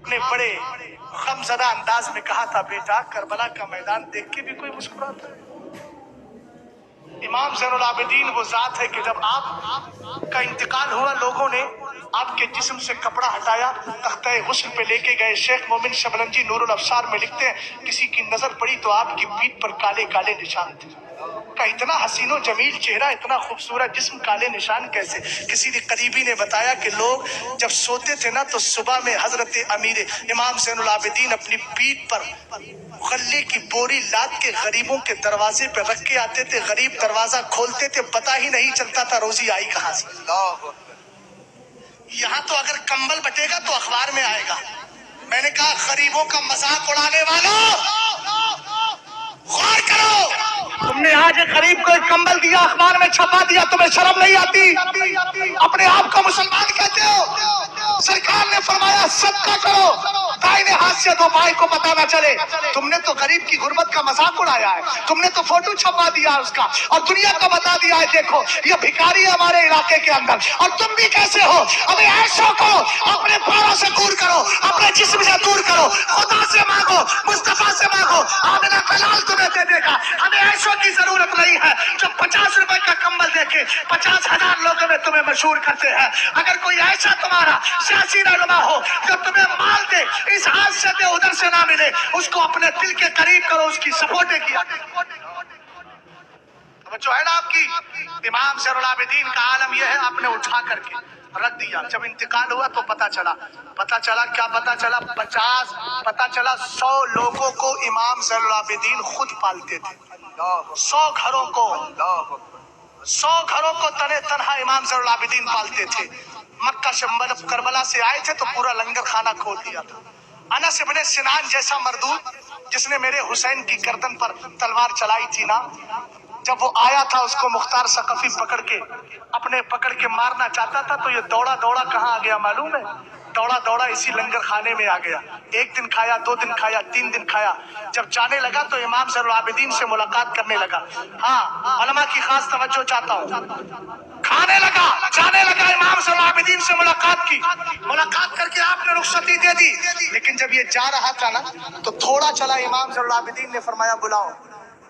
نے بڑے غمزدہ انداز میں کہا تھا، بیٹا کربلا کا میدان دیکھ کے بھی کوئی مسکراتا ہے؟ امام زین العابدین وہ ذات ہے کہ جب آپ کا انتقال ہوا، لوگوں نے آپ کے جسم سے کپڑا ہٹایا، تختہ غسل پہ لے کے گئے۔ شیخ مومن شبلنجی نور الابصار میں لکھتے ہیں، کسی کی نظر پڑی تو آپ کی پیٹھ پر کالے کالے نشان تھے۔ کا اتنا حسین و جمیل چہرہ، اتنا خوبصورت جسم، کالے نشان کیسے؟ کسی نے قریبی نے بتایا کہ لوگ جب سوتے تھے نا تو صبح میں حضرت امیر امام زین العابدین اپنی پیٹھ پر غلے کی بوری لاد کے غریبوں کے دروازے پہ رکھ کے آتے تھے، غریب دروازہ کھولتے تھے، پتہ ہی نہیں چلتا تھا روزی آئی کہاں سے۔ یہاں تو اگر کمبل بٹے گا تو اخبار میں آئے گا۔ میں نے کہا غریبوں کا مذاق اڑانے والوں، غور کرو، تم نے آج ایک غریب کو ایک کمبل دیا، اخبار میں چھپا دیا، تمہیں شرم نہیں آتی؟ اپنے آپ کو مسلمان کہتے ہو؟ سرکار نے فرمایا صدقہ کرو، دائیں ہاتھ سے دو بھائی کو پتہ نہ چلے۔ تم نے تو غریب کی غربت کا مذاق اڑایا ہے، تم نے تو فوٹو چھپا دیا اس کا اور دنیا کو بتا دیا ہے دیکھو یہ بھکاری ہے ہمارے علاقے کے اندر۔ اور تم بھی کیسے ہو؟ ابھی عیشوں کو اپنے پاؤں سے دور کرو، اپنے جسم سے دور کرو، خدا سے مانگو، مصطفیٰ سے مانگو، آمنہ کلال تمہیں دے دے گا۔ ہمیں عیشوں کی ضرورت نہیں ہے جو 50 روپے کا کمبل دے کے 50,000 لوگوں میں تمہیں مشہور کرتے ہیں۔ اگر کوئی ایسا تمہارا سیاسی رہنما ہو جو تمہیں مال دے، اس ہاتھ سے دے ادھر سے نہ ملے، اس کو اپنے دل کے قریب کرو، اس کی سپورٹیں کیا۔ جو ہے نا آپ کی امام زین العابدین کا عالم یہ ہے، آپ نے اٹھا کر کے رکھ دیا۔ جب انتقال ہوا تو پتا چلا کیا پتا چلا؟ 100 لوگوں کو امام زین العابدین خود پالتے تھے، 100 گھروں کو تنہا تنہا امام زین العابدین پالتے تھے۔ مکہ سے کربلا سے آئے تھے تو پورا لنگر خانہ کھول دیا تھا۔ انس ابن سنان جیسا مردود جس نے میرے حسین کی گردن پر تلوار چلائی تھی نا، جب وہ آیا تھا اس کو مختار ثقفی پکڑ کے مارنا چاہتا تھا تو یہ دوڑا کہاں آ گیا معلوم ہے؟ دوڑا اسی لنگر خانے میں آ گیا۔ 1 دن کھایا، 2 دن کھایا، 3 دن کھایا۔ جب جانے لگا تو امام زین العابدین سے ملاقات کرنے لگا۔ ہاں، علماء کی خاص توجہ چاہتا ہوں۔ جانے لگا امام زین العابدین سے ملاقات کر کے آپ نے رخصتی دے دی۔ لیکن جب یہ جا رہا تھا نا تو تھوڑا چلا، امام زین العابدین نے فرمایا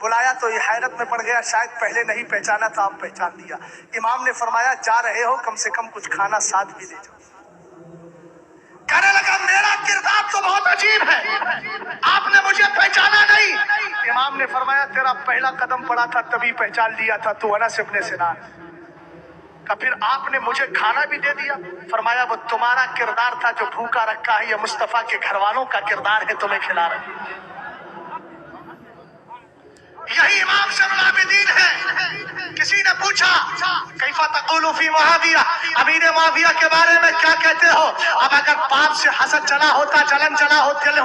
بلایا تو یہ حیرت میں پڑ گیا، شاید پہلے نہیں پہچانا تھا، اب پہچان دیا۔ امام نے فرمایا جا رہے ہو کم سے کم کچھ کھانا ساتھ بھی لے جاؤ۔ کہنے لگا میرا کردار تو بہت عجیب ہے، آپ نے مجھے پہچانا نہیں۔ امام نے فرمایا تیرا پہلا قدم پڑا تھا تبھی پہچان لیا تھا، تو انس ابن سنان کا۔ پھر آپ نے مجھے کھانا بھی دے دیا، فرمایا وہ تمہارا کردار تھا جو بھوکا رکھا ہے، یہ مصطفیٰ کے گھر والوں کا کردار ہے تمہیں کھلا رہے ہیں۔ یہی امام زین العابدین ہے۔ کسی نے پوچھا کیف تقول فی معاویہ، امیر معاویہ کے بارے میں کیا کہتے ہو؟ اب اگر پاپ سے حسد چلا ہوتا، جلن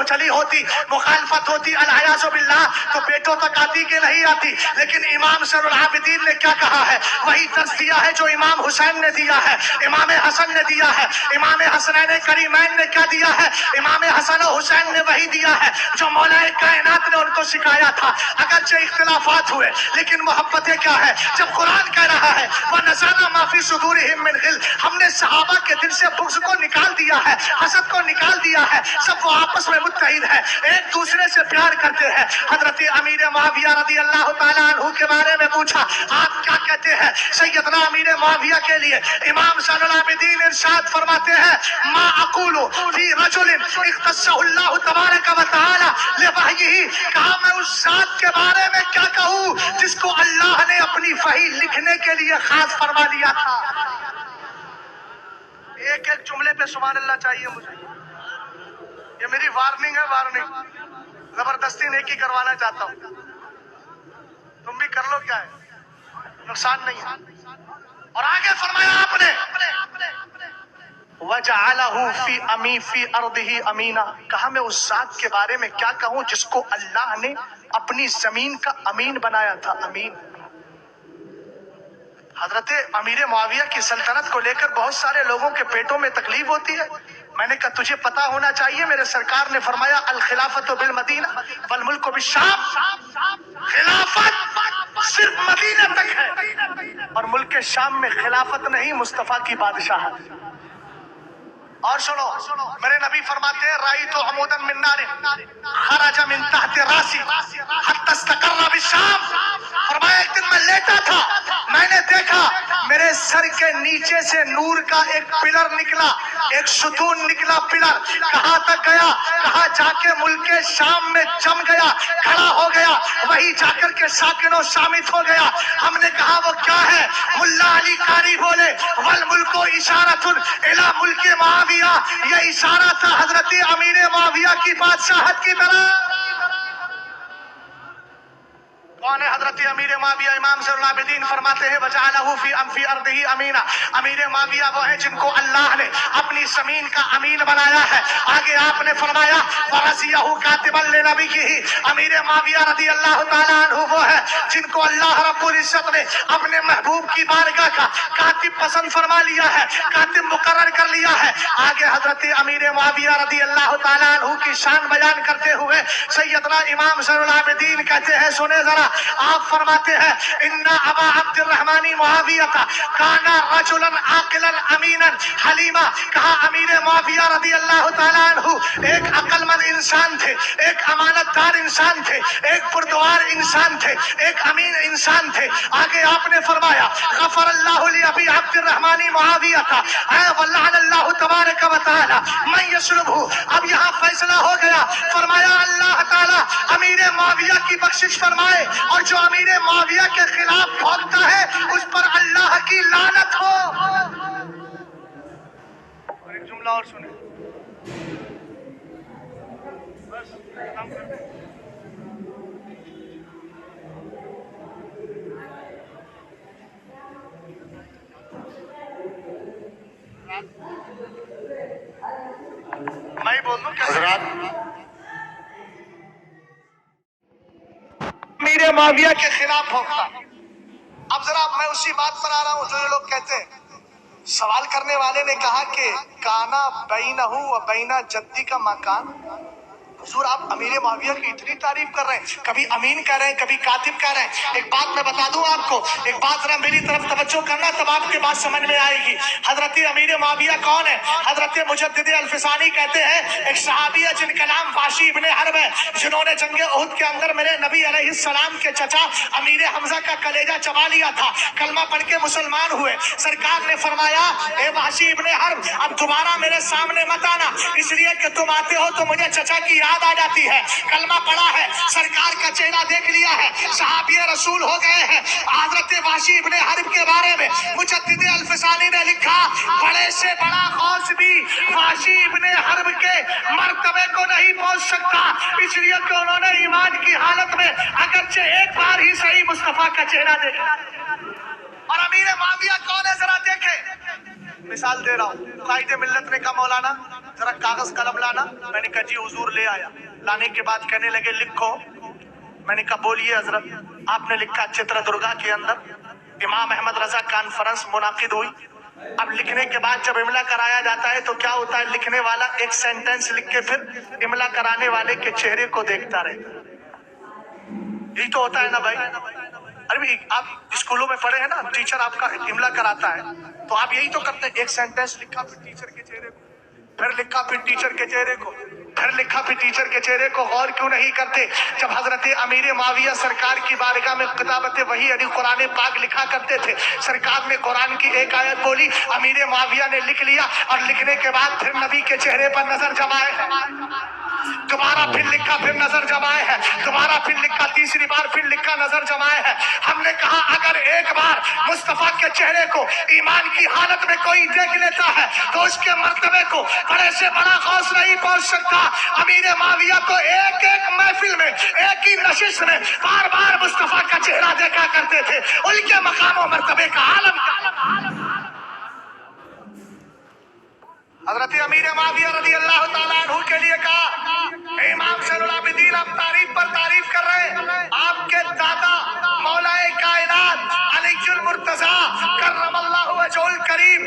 چلی ہوتی، مخالفت ہوتی، العیاذ باللہ، تو بیٹوں تک آتی کہ نہیں آتی؟ لیکن امام زین العابدین نے کیا کہا ہے؟ وہی درس دیا ہے جو امام حسین نے دیا ہے، امام حسن نے دیا ہے، امام حسنین کریمین نے کیا دیا ہے؟ امام حسن و حسین نے وہی دیا ہے جو مولا کائنات نے ان کو سکھایا تھا۔ اگرچہ اختلافات ہوئے لیکن محبتیں کیا ہے؟ جب قرآن کہہ رہا ہے وَنَزَعْنَا مَا فِي صُدُورِهِم مِّنْ غِلٍّ، ہم نے صحابہ کے دل سے بغض کو نکال دیا ہے، حسد کو نکال دیا ہے، سب وہ آپس میں متحد ہے، ایک دوسرے سے پیار کرتے ہیں۔ حضرت امیر معاویہ رضی اللہ تعالیٰ عنہ کے بارے میں پوچھا آپ کیا کہتے ہیں؟ سیدنا امیر معاویہ کے لیے امام زین العابدین ارشاد فرماتے ہیں ما اقول فی رجل اختصہ اللہ تبارک و تعالی لوحیہ، کہا میں اس ذات کے بارے میں کیا کہوں جس کو اللہ نے اپنی وحی لکھنے کے لیے خاص فرما دیا تھا۔ ایک جملے پہ سبحان اللہ چاہیے مجھے، یہ میری وارننگ ہے، وارننگ، زبردستی نیکی کروانا چاہتا ہوں، تم بھی کر لو، کیا ہے، نقصان نہیں ہے۔ اور آگے فرمایا آپ نے وَجَعَلَهُ فِي أَرْضِهِ أَمِينًا، کہا میں اس ذات کے بارے میں کیا کہوں جس کو اللہ نے اپنی زمین کا امین بنایا تھا، امین۔ حضرت امیر معاویہ کی سلطنت کو لے کر بہت سارے لوگوں کے پیٹوں میں تکلیف ہوتی ہے۔ میں نے کہا تجھے پتا ہونا چاہیے، میرے سرکار نے فرمایا الخلافت بالمدینہ والملک بالشام، خلافت صرف مدینہ تک ہے اور ملک شام میں خلافت نہیں، مصطفیٰ کی بادشاہت۔ اور سنو، میرے نبی فرماتے ہیں رائی تو عمودن من نار خرج من تحت راسی حتی استقر بالشام. فرمایا ایک دن میں لیٹا تھا، میں نے دیکھا میرے سر کے نیچے سے نور کا ایک پلر نکلا، ایک ستون نکلا پلر. کہاں تک گیا؟ کہاں جا کے ملک شام میں جم گیا، کھڑا ہو گیا، وہی جا کر کے ساکن و شامت ہو گیا. ہم نے کہا وہ کیا ہے؟ ملا علی قاری بولے والملک اشارۃ الی ملک معاویہ، یہ اشارہ تھا حضرت امیر معاویہ کی بادشاہت کی طرح. کون ہے حضرت امیر معاویہ؟ امام زین العابدین فرماتے ہیں وجعلہ فی انفی ارضہ امینا. امیر معاویہ وہ ہے جن کو اللہ نے اپنی زمین کا امین بنایا ہے. آگے آپ نے فرمایا ورضیہ کاتبا لنبیہ. امیر معاویہ رضی اللہ تعالیٰ عنہ وہ ہے جن کو اللہ رب العزت نے اپنے محبوب کی بارگاہ کا کاتب پسند فرما لیا ہے، کاتب مقرر کر لیا ہے. آگے حضرت امیر معاویہ رضی اللہ تعالیٰ عنہ کی شان بیان کرتے ہوئے سیدنا امام زین العابدین کہتے ہیں سنے ذرا، آپ فرماتے ہیں ان ابا عبد الرحمن معاویہ کانا رجلا عاقلا امینا حلیما. کہا امیر معاویہ رضی اللہ تعالیٰ عنہ ایک عقل مند انسان تھے، ایک امانت دار انسان تھے، ایک پردوار انسان تھے، ایک امین انسان تھے. آگے آپ نے فرمایا غفر اللہ لابی عبد الرحمن معاویہ اے ولعن اللہ تبارک و تعالی من یسلبہ. اب یہاں فیصلہ ہو گیا. فرمایا اللہ تعالیٰ امیر معاویہ کی بخشش فرمائے، اور جو امیر معاویہ کے خلاف بھوکتا ہے اس پر اللہ کی لعنت ہو. اور ایک جملہ اور سنیں بس ختم کر دیں. میں بول دوں حضرات امیر معاویہ کے خلاف بھوکتا. اب ذرا میں اسی بات پر آ رہا ہوں جو یہ لوگ کہتے ہیں. سوال کرنے والے نے کہا کہ کانا بینہ و بینہ جدی کا مکان. حضور آپ امیر معاویہ کی اتنی تعریف کر رہے ہیں، کبھی امین کہہ رہے ہیں، کبھی کاتب کہہ رہے ہیں. ایک بات میں بتا دوں آپ کو، ایک بات ذرا میری طرف توجہ کرنا تب آپ کے بات سمجھ میں آئے گی. حضرت امیر معاویہ کون ہے؟ حضرت مجدد الفسانی کہتے ہیں ایک صحابی ہے جن کا نام واشی ابن حرب ہے، جنہوں نے جنگ احد کے اندر میرے نبی علیہ السلام کے چچا امیر حمزہ کا کلیجہ چبا لیا تھا. کلمہ پڑھ کے مسلمان ہوئے. سرکار نے فرمایا اے واشی ابن حرب اب دوبارہ میرے سامنے مت آنا، اس لیے کہ تم آتے ہو تو مجھے چچا کی یاد آ جاتی ہے. کلمہ پڑھا ہے، سرکار کا چہرہ دیکھ لیا ہے، صحابی رسول ہو گئے ہیں. حضرت واشی ابن حرب کے بارے میں مجدد الفسانی نے لکھا بڑے سے بڑا غوث بھی واشی ابن حرب کے مرتبے کو نہیں پہنچ سکتا، اس لیے کہ انہوں نے ایمان کی حالت میں اگرچہ ایک بار ہی صحیح مصطفیٰ کا چہرہ دیکھا. اور امیر معاویہ کون ہے ذرا دیکھیں. مثال دے رہا ہوں، قائد ملت نے کہا مولانا ذرا کاغذ قلم لانا. میں نے کہا جی حضور لے آیا. لانے کے بعد کہنے لگے لکھو. میں نے کہا بولیے حضرت. آپ نے لکھا چتر درگا کے اندر امام احمد رضا کانفرنس منعقد ہوئی. اب لکھنے کے بعد جب املا کرایا جاتا ہے تو کیا ہوتا ہے، لکھنے والا ایک سینٹنس لکھ کے پھر املا کرانے والے کے چہرے کو دیکھتا رہتا. یہی تو ہوتا ہے نا بھائی. ارے آپ اسکولوں میں پڑھے ہیں نا، ٹیچر آپ کا املا کراتا ہے تو آپ یہی تو کرتے ہیں، ایک سینٹنس لکھا پھر ٹیچر کے چہرے کو، پھر لکھا پھر ٹیچر کے چہرے کو، پھر لکھا پھر ٹیچر کے چہرے کو. غور کیوں نہیں کرتے؟ جب حضرت امیر معاویہ سرکار کی بارگاہ میں کتابت وحی یعنی قرآن پاک لکھا کرتے تھے، سرکار نے قرآن کی ایک آیت بولی، امیر معاویہ نے لکھ لیا اور لکھنے کے بعد پھر نبی کے چہرے پر نظر جمائے، دوبارہ پھر لکھا پھر نظر جمائے ہے، دوبارہ پھر لکھا، تیسری بار پھر لکھا نظر جمائے ہے. ہم نے کہا اگر ایک بار مصطفیٰ کے چہرے کو ایمان کی حالت میں کوئی دیکھ لیتا ہے تو اس کے مرتبے کو بڑے سے بڑا غوث نہیں پہنچ سکتا. امیر معاویہ تو ایک ایک محفل میں ایک ہی نشست میں بار بار مصطفیٰ کا چہرہ دیکھا کرتے تھے. ان کے مقام و مرتبے کا عالم حضرت امیر معاویہ رضی اللہ تعالیٰ عنہ کے لیے کہا امام زین العابدین آپ تعریف پر تعریف کر رہے ہیں. آپ کے دادا مولا کائنات علی المرتضیٰ کرم اللہ وجہہ الکریم،